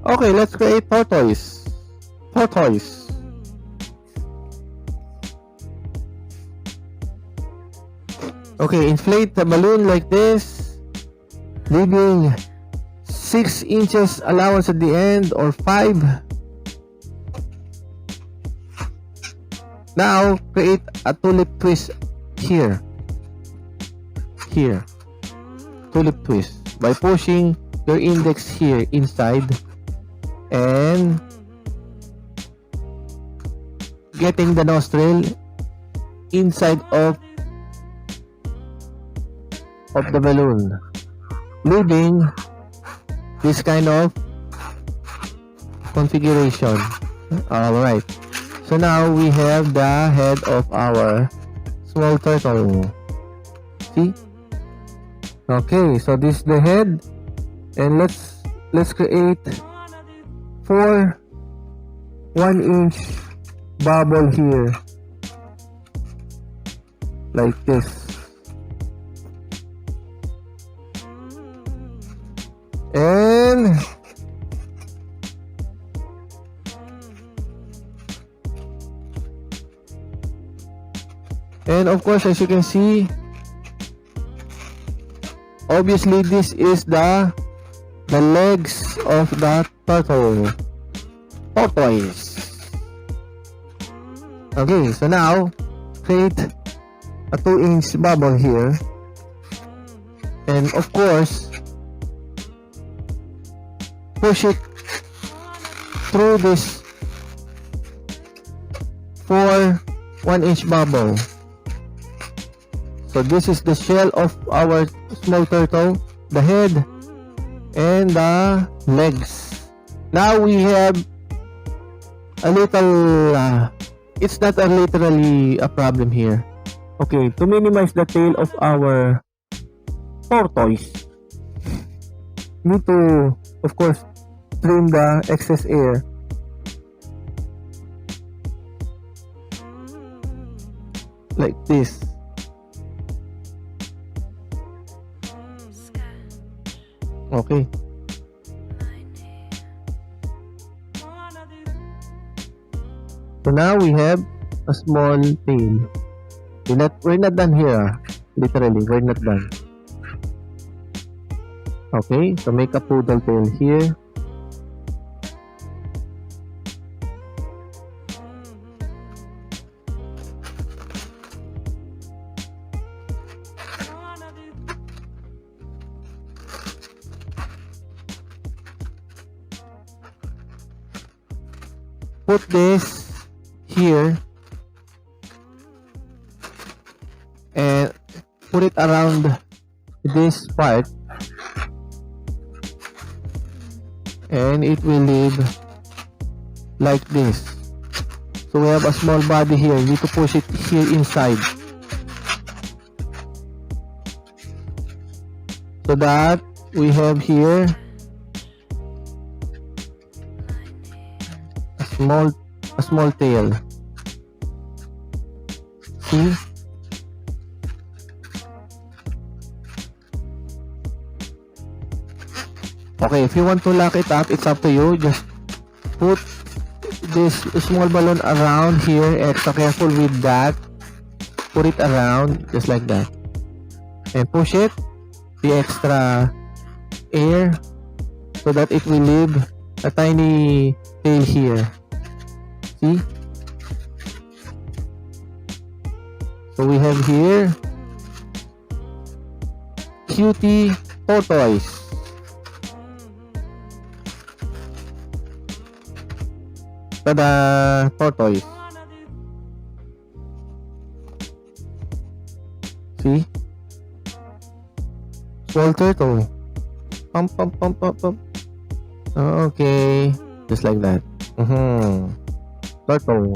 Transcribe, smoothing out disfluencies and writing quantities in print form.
Okay, let's create tortoise. Tortoise. Okay, inflate the balloon like this, leaving 6 inches allowance at the end, or 5. Now, create a tulip twist here. Here. Tulip twist. By pushing your index here inside and getting the nostril inside of the balloon, leaving this kind of configuration. Alright, so now we have the head of our small turtle. See? Okay, so this is the head, and let's create 4 1-inch bubble here like this. And of course, as you can see, obviously this is the legs of the turtle. Tortoise. Okay, so now create a 2-inch bubble here, and of course push it through this 4 1-inch bubble. So this is the shell of our small turtle, the head and the legs. Now we have a little it's not literally a problem here. Okay, to minimize the tail of our tortoise, need to, of course, trim the excess air. Like this. Okay. So now we have a small tail. We're not done here. Literally, we're not done. Okay, so make a poodle tail here. Put this here and put it around this part, and it will leave like this. So we have a small body here. You need to push it here inside so that we have here a small tail. See? Okay, if you want to lock it up, it's up to you. Just put this small balloon around here. Extra careful with that. Put it around just like that, and push it, the extra air, so that it will leave a tiny tail here. See? So we have here cutie tortoise. Tada! Tortoise. See? Small turtle. Pump, pump, pump, pump, pump. Okay. Just like that. Turtle.